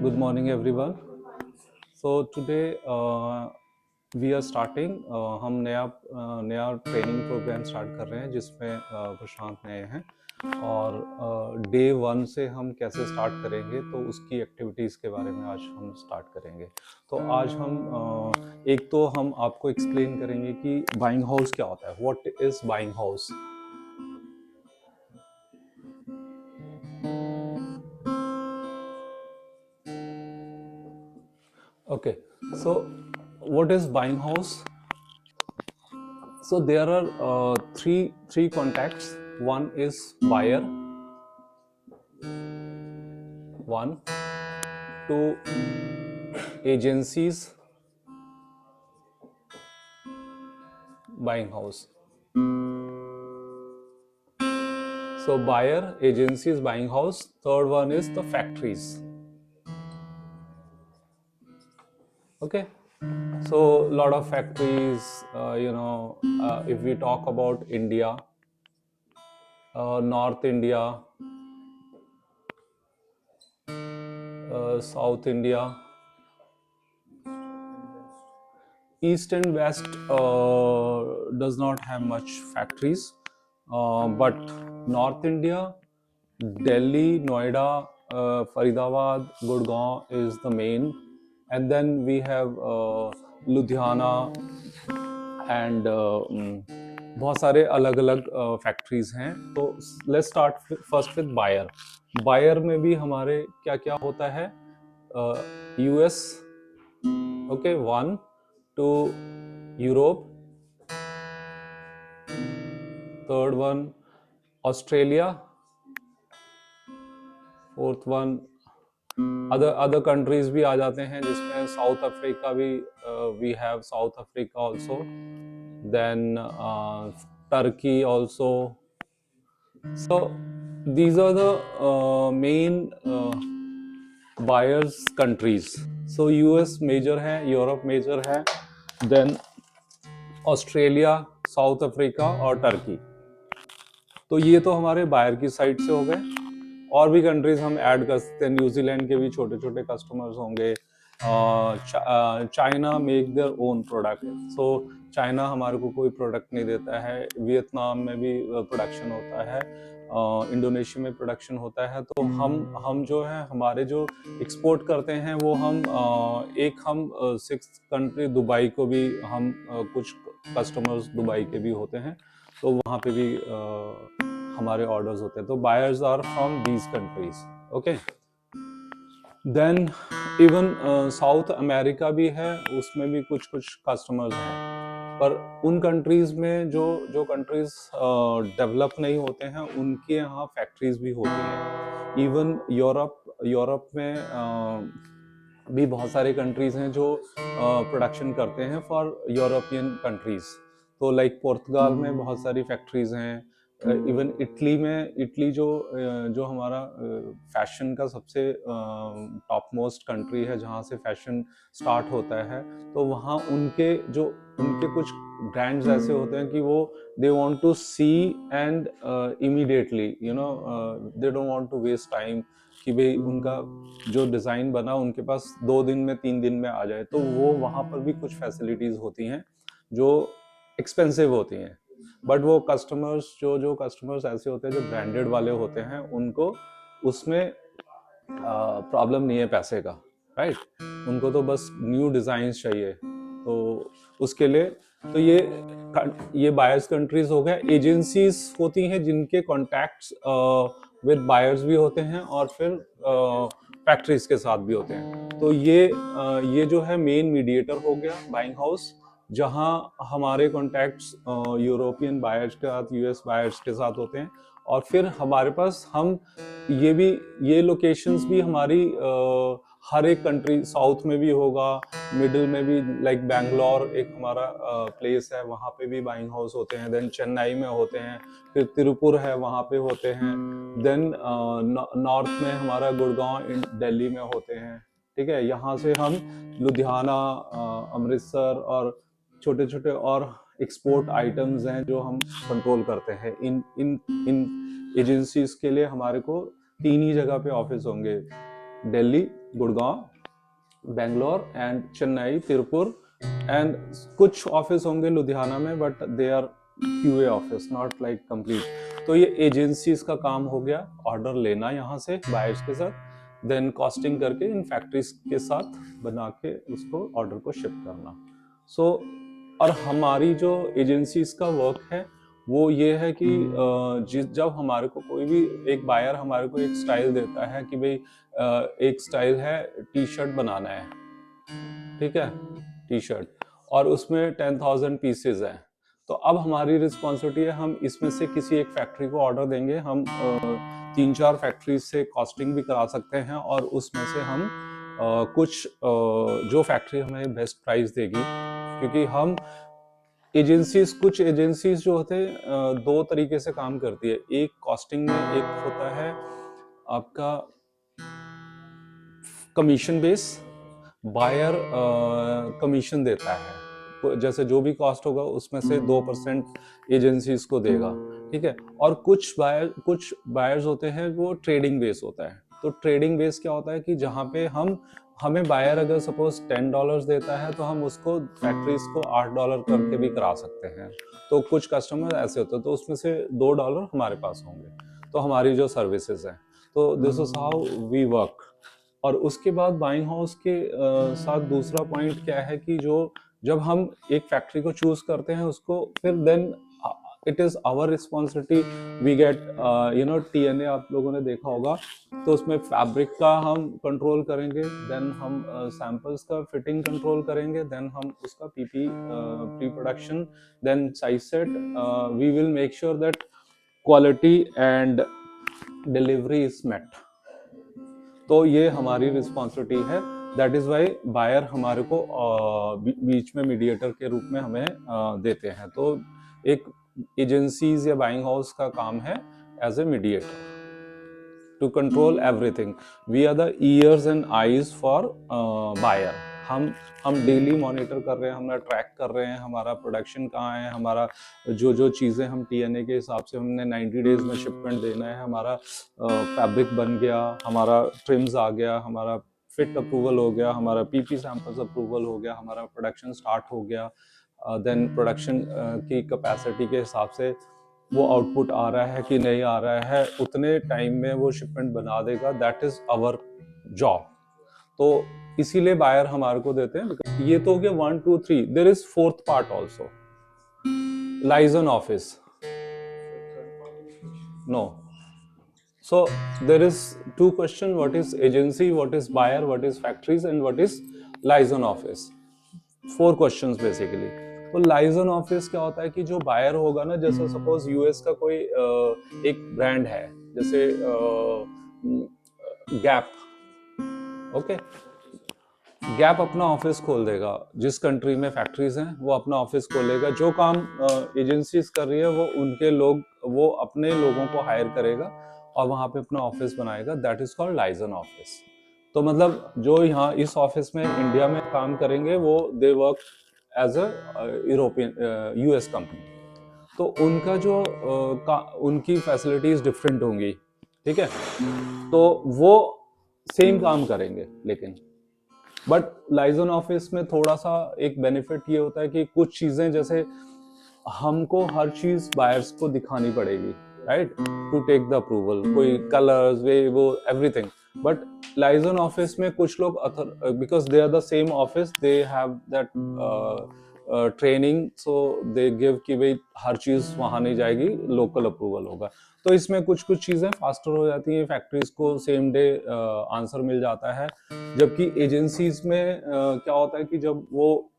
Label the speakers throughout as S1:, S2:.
S1: Good morning, everyone. So today we are starting. हम नया training programme start कर रहे हैं जिसमें प्रशांत नए हैं और डे 1 से हम कैसे स्टार्ट करेंगे तो उसकी एक्टिविटीज़ के बारे में आज हम स्टार्ट करेंगे। तो आज हम एक तो हम आपको एक्सप्लेन करेंगे कि बाइंग हाउस क्या होता है, what is buying house. Okay, so what is buying house? So there are three contacts. One is buyer, one, two agencies buying house. So buyer, agencies buying house. Third one is the factories. Okay. So a lot of factories, if we talk about India, North India, South India, East and West does not have much factories, but North India, Delhi, Noida, Faridabad, Gurgaon is the main, and then we have Ludhiana and बहुत सारे अलग अलग factories हैं। तो let's start first with buyer. Buyer में भी हमारे क्या क्या होता है, US, okay, one, two Europe, third one Australia, fourth one other countries भी आ जाते हैं जिसमें साउथ अफ्रीका भी, we have South Africa also, then Turkey also. So these are the main buyers countries. So US major है, Europe major है, then Australia, South Africa और Turkey. तो ये तो हमारे बायर की साइड से हो गए। और भी कंट्रीज हम ऐड कर सकते हैं, न्यूजीलैंड के भी छोटे छोटे कस्टमर्स होंगे, China make their own product, so China हमारे को कोई प्रोडक्ट नहीं देता है, वियतनाम में भी प्रोडक्शन होता है, इंडोनेशिया में प्रोडक्शन होता है। तो हम जो है हमारे जो एक्सपोर्ट करते हैं वो हम सिक्स्थ कंट्री दुबई को भी हम कुछ कस्टमर्स दुबई के भी होते हैं, तो वहाँ पे भी हमारे ऑर्डर्स होते हैं। तो buyers are from these countries, okay. Then even South America भी है, उसमें भी कुछ कुछ कस्टमर्स हैं, पर उन कंट्रीज में जो कंट्रीज डेवलप नहीं होते हैं उनके यहाँ फैक्ट्रीज भी होती हैं। इवन यूरोप में भी बहुत सारे कंट्रीज हैं जो प्रोडक्शन करते हैं फॉर यूरोपियन कंट्रीज। तो लाइक पुर्तगाल में बहुत सारी फैक्ट्रीज हैं, इवन इटली जो हमारा फैशन का सबसे टॉप मोस्ट कंट्री है जहाँ से फैशन स्टार्ट होता है, तो वहाँ उनके कुछ ब्रांड्स ऐसे होते हैं कि वो they want to see and immediately, they don't want to waste time कि भाई उनका जो डिज़ाइन बना उनके पास 2 दिन में 3 दिन में आ जाए। तो वो वहाँ पर भी कुछ फैसिलिटीज़ होती हैं जो एक्सपेंसिव होती हैं, बट वो कस्टमर्स जो कस्टमर्स ऐसे होते हैं जो ब्रांडेड वाले होते हैं उनको उसमें प्रॉब्लम नहीं है पैसे का, राइट। उनको तो बस न्यू डिज़ाइंस चाहिए, तो उसके लिए तो ये बायर्स कंट्रीज हो गया। एजेंसीज होती हैं जिनके कॉन्टैक्ट्स विद बायर्स भी होते हैं और फिर फैक्ट्रीज के साथ भी होते हैं। तो ये जो है मेन मीडिएटर हो गया बाइंग हाउस, जहां हमारे कॉन्टैक्ट्स यूरोपियन बायर्स के साथ, यूएस बायर्स के साथ होते हैं। और फिर हमारे पास ये लोकेशंस भी हमारी हर एक कंट्री, साउथ में भी होगा, मिडिल में भी, लाइक बैंगलोर एक हमारा प्लेस है, वहाँ पे भी बाइंग हाउस होते हैं। देन चेन्नई में होते हैं, फिर तिरुपुर है वहाँ पे होते हैं। देन नॉर्थ में हमारा गुड़गांव दिल्ली में होते हैं, ठीक है। यहाँ से हम लुधियाना, अमृतसर और छोटे छोटे और एक्सपोर्ट आइटम्स हैं जो हम कंट्रोल करते हैं। इन एजेंसीज के लिए हमारे को 3 ही जगह पे ऑफिस होंगे, दिल्ली, गुड़गांव, बेंगलोर एंड चेन्नई, तिरुपुर एंड कुछ ऑफिस होंगे लुधियाना में, but they are QA office, not like complete. तो ये एजेंसीज का काम हो गया, ऑर्डर लेना यहाँ से बायर्स के साथ, देन कॉस्टिंग करके इन फैक्ट्रीज के साथ बना के उसको ऑर्डर को शिप करना। सो और हमारी जो एजेंसीज का वर्क है वो ये है कि जब हमारे को कोई भी एक बायर हमारे को एक स्टाइल देता है कि भाई एक स्टाइल है टी शर्ट बनाना है, ठीक है, टी शर्ट, और उसमें 10,000 पीसेज हैं, तो अब हमारी रिस्पॉन्सिबिलिटी है हम इसमें से किसी एक फैक्ट्री को ऑर्डर देंगे। हम 3-4 फैक्ट्री से कॉस्टिंग भी करा सकते हैं और उसमें से हम कुछ जो फैक्ट्री हमें बेस्ट प्राइस देगी, क्योंकि हम एजेंसीज, कुछ एजेंसीज जो होते हैं दो तरीके से काम करती है। एक कॉस्टिंग में एक होता है आपका कमीशन बेस, बायर कमीशन देता है, जैसे जो भी कॉस्ट होगा उसमें से 2% एजेंसीज को देगा, ठीक है। और कुछ बायर्स होते हैं वो ट्रेडिंग बेस होता है। तो ट्रेडिंग बेस क्या होता है कि जहाँ पे हमें बायर अगर सपोज $10 देता है तो हम उसको फैक्ट्रीज को $8 करके भी करा सकते हैं। तो कुछ कस्टमर ऐसे होते हैं, तो उसमें से $2 हमारे पास होंगे, तो हमारी जो सर्विसेज है। तो this is how we work. और उसके बाद बाइंग हाउस के साथ दूसरा पॉइंट क्या है कि जब हम एक फैक्ट्री को चूज करते हैं उसको, फिर then it is our responsibility, we get TNA, आप लोगों ने देखा होगा, तो उसमें फैब्रिक का हम कंट्रोल करेंगे, देन हम सैंपल्स का फिटिंग कंट्रोल करेंगे, देन हम उसका pre production, then size set, we will make sure that quality and delivery is met. तो ये हमारी रिस्पॉन्सिबिलिटी है। दैट इज वाई बायर हमारे को बीच में मीडिएटर के रूप में हमें देते हैं। तो एक एजेंसीज या बाइंग हाउस का काम है as a mediator to control everything. We are the ears and eyes for buyer. हम डेली मॉनिटर कर रहे हैं, हमारा ट्रैक कर रहे हैं हमारा प्रोडक्शन कहाँ है, हमारा जो चीज़ें हम TNA के हिसाब से हमने 90 डेज में शिपमेंट देना है, हमारा फैब्रिक बन गया, हमारा ट्रिम्स आ गया, हमारा फिट अप्रूवल हो गया, हमारा PP सैंपल्स अप्रूवल हो गया, हमारा प्रोडक्शन स्टार्ट हो गया, देन प्रोडक्शन की कैपेसिटी के हिसाब से वो आउटपुट आ रहा है कि नहीं आ रहा है, उतने टाइम में वो शिपमेंट बना देगा। That is our job. तो इसीलिए बायर हमारे को देते हैं। ये तो हो गया 1 2 3। There is fourth part also, liaison office. No, so there is two question: what is agency, what is buyer, what is factories, and what is liaison office? 4 questions basically। तो लाइजन ऑफिस क्या होता है कि जो buyer होगा ना, जैसे suppose US का कोई एक ब्रांड है, जैसे गैप, ओके, गैप अपना ऑफिस खोल देगा, जिस कंट्री में फैक्ट्रीज हैं वो अपना ऑफिस खोलेगा। जो काम एजेंसीज कर रही है वो उनके लोग, वो अपने लोगों को हायर करेगा और वहां पे अपना ऑफिस बनाएगा। That is called liaison office. तो मतलब जो यहाँ इस ऑफिस में इंडिया में काम करेंगे वो they work as a European US company. तो उनका जो उनकी फैसिलिटीज डिफरेंट होंगी, ठीक है, तो वो सेम काम करेंगे, लेकिन बट लाइजन ऑफिस में थोड़ा सा एक बेनिफिट ये होता है कि कुछ चीजें जैसे हमको हर चीज बायर्स को दिखानी पड़ेगी, right, to take the approval, कोई कलर्स वे वो एवरीथिंग। बट लाइजन ऑफिस में कुछ लोग because they are the same office, they have that training, so they give कि भाई हर चीज वहां नहीं जाएगी, लोकल अप्रूवल होगा। तो इसमें कुछ चीजें फास्टर हो जाती हैं, फैक्ट्रीज को सेम डे आंसर मिल जाता है। जबकि एजेंसीज में क्या होता है कि जब वो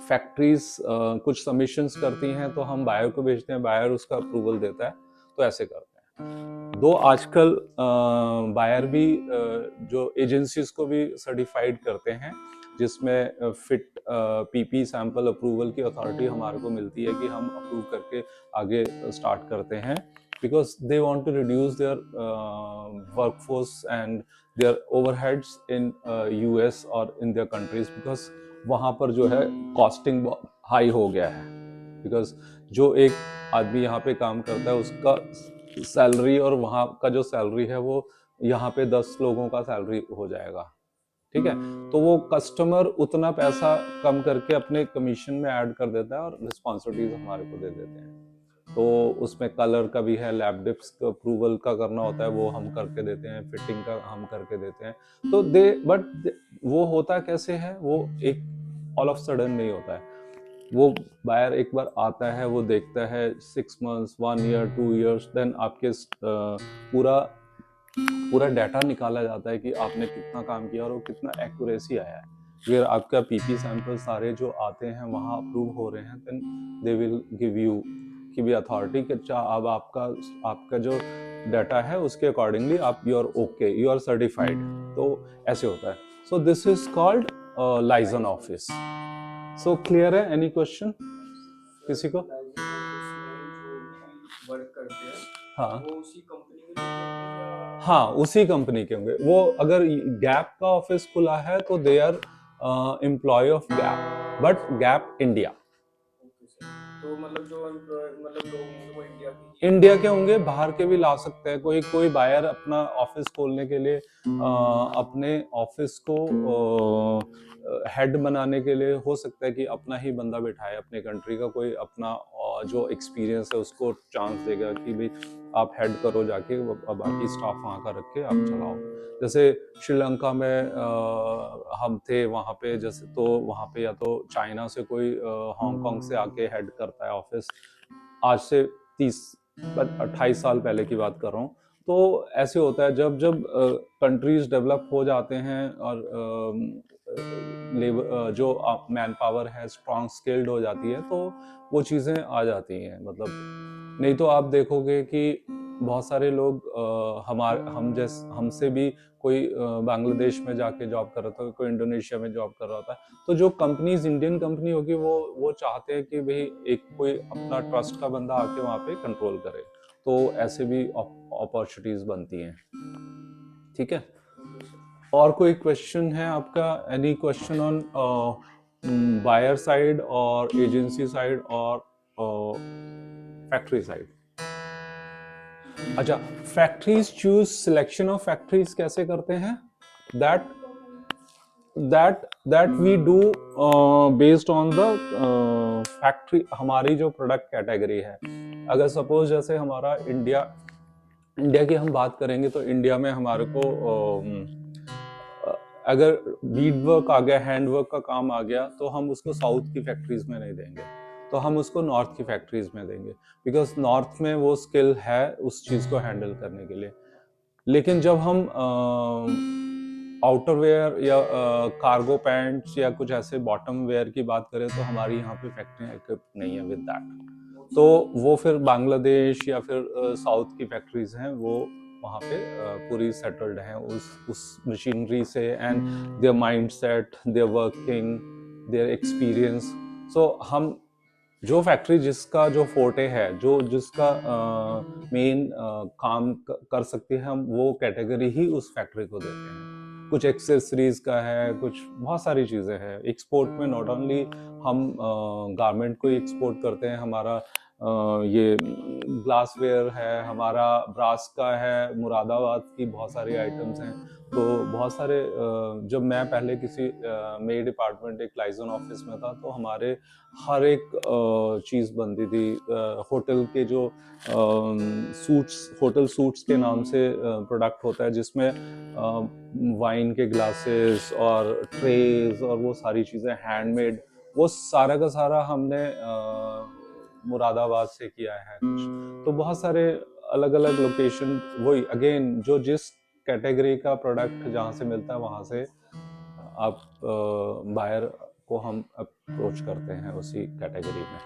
S1: फैक्ट्रीज कुछ सबमिशंस करती हैं तो हम बायर को भेजते हैं, बायर उसका अप्रूवल देता है, तो ऐसे करते हैं। दो आजकल बायर भी जो एजेंसीज को भी सर्टिफाइड करते हैं, जिसमें फिट PP सैंपल अप्रूवल की अथॉरिटी हमारे को मिलती है कि हम अप्रूव करके आगे स्टार्ट करते हैं, because they want to reduce their workforce and their overheads in US or in their countries, because वहाँ पर जो है कॉस्टिंग हाई हो गया है। बिकॉज जो एक आदमी यहाँ पे काम करता है उसका सैलरी और वहाँ का जो सैलरी है वो यहाँ पे 10 लोगों का सैलरी हो जाएगा। ठीक है। तो वो कस्टमर उतना पैसा कम करके अपने कमीशन में ऐड कर देता है और रिस्पॉन्सिबिलिटीज हमारे को दे देते हैं। तो उसमें कलर का भी है, लैब डिप्स का अप्रूवल का करना होता है, वो हम करके देते हैं, फिटिंग का हम करके देते हैं। तो वो होता कैसे है, वो एक ऑल ऑफ सडन नहीं होता है। वो बायर एक बार आता है, वो देखता है 6 मंथ्स, 1 ईयर, 2 इयर्स, देन आपके पूरा पूरा डाटा निकाला जाता है कि आपने कितना काम किया और वो कितना एक्यूरेसी आया है। अगर आपका पीपी सैंपल सारे जो आते हैं वहाँ अप्रूव हो रहे हैं, then they will give you की भी अथॉरिटी कि अच्छा अब आपका जो डाटा है उसके अकॉर्डिंगली आप you are okay, you are certified. तो ऐसे होता है। So this is called liaison office. So clear है? एनी क्वेश्चन किसी को?
S2: वर्क करते हैं
S1: हाँ,
S2: वो उसी कंपनी के लोग होते हैं या
S1: हाँ उसी कंपनी के होंगे। वो अगर गैप का ऑफिस खुला है तो they are employ of Gap, but Gap India.
S2: Okay sir. तो मतलब जो एम्प्लॉय मतलब लोग होंगे वो इंडिया के ही
S1: इंडिया के होंगे, बाहर के भी ला सकते हैं। कोई कोई बायर अपना ऑफिस खोलने के लिए अपने ऑफिस को हेड बनाने के लिए हो सकता है कि अपना ही बंदा बिठाए, अपने कंट्री का कोई अपना जो एक्सपीरियंस है उसको चांस देगा कि भाई आप हेड करो जाके, बाकी स्टाफ वहाँ का रख के आप चलाओ। जैसे श्रीलंका में हम थे वहाँ पे, जैसे तो वहाँ पे या तो चाइना से कोई हांगकांग से आके हेड करता है ऑफिस, आज से 28 साल पहले की बात कर रहा हूँ। तो ऐसे होता है जब जब कंट्रीज डेवलप हो जाते हैं और लेबर जो मैन पावर है स्ट्रॉन्ग स्किल्ड हो जाती है, तो वो चीज़ें आ जाती हैं। मतलब नहीं तो आप देखोगे कि बहुत सारे लोग हमसे भी कोई बांग्लादेश में जाके जॉब कर रहा था, कोई इंडोनेशिया में जॉब कर रहा था। तो जो कंपनीज इंडियन कंपनी होगी वो चाहते हैं कि भाई एक कोई अपना ट्रस्ट का बंदा आके वहाँ पे कंट्रोल करे। तो ऐसे भी अपॉर्चुनिटीज बनती हैं। ठीक है। और कोई क्वेश्चन है आपका? Any question on buyer side और एजेंसी साइड और फैक्ट्री साइड? अच्छा, factories choose, selection of factories कैसे करते हैं? That that we do based on the factory, हमारी जो प्रोडक्ट कैटेगरी है। अगर सपोज जैसे हमारा इंडिया की हम बात करेंगे तो इंडिया में हमारे को अगर बीड वर्क आ गया, हैंड वर्क का काम आ गया, तो हम उसको साउथ की फैक्ट्रीज में नहीं देंगे, तो हम उसको नॉर्थ की फैक्ट्रीज में देंगे, बिकॉज नॉर्थ में वो स्किल है उस चीज को हैंडल करने के लिए। लेकिन जब हम आउटर वेयर या कार्गो पैंट्स या कुछ ऐसे बॉटम वेयर की बात करें तो हमारी यहाँ पे फैक्ट्री इक्विप नहीं है विद दैट। तो वो फिर बांग्लादेश या फिर साउथ की फैक्ट्रीज हैं, वो वहाँ पे पूरी सेटल्ड हैं उस मशीनरी से, and their mindset, their working, their experience. So हम जो फैक्ट्री जिसका जो फोर्टे है, जो जिसका मेन काम कर सकती है, हम वो कैटेगरी ही उस फैक्ट्री को देते हैं। कुछ एक्सेसरीज का है, कुछ बहुत सारी चीज़ें हैं। एक्सपोर्ट में नॉट ओनली हम गारमेंट को एक्सपोर्ट करते हैं, हमारा ये ग्लासवेयर है, हमारा ब्रास का है, मुरादाबाद की बहुत सारी आइटम्स हैं। तो बहुत सारे जब मैं पहले किसी मेरे डिपार्टमेंट एक लाइजन ऑफिस में था, तो हमारे हर एक चीज़ बनती थी। होटल के जो सूट्स, होटल सूट्स के नाम से प्रोडक्ट होता है, जिसमें वाइन के ग्लासेस और ट्रेज और वो सारी चीज़ें हैंडमेड, वो सारा का सारा हमने मुरादाबाद से किया है कुछ। तो बहुत सारे अलग अलग लोकेशन, वही अगेन जो जिस कैटेगरी का प्रोडक्ट जहाँ से मिलता है वहाँ से आप बायर को हम अप्रोच करते हैं उसी कैटेगरी में।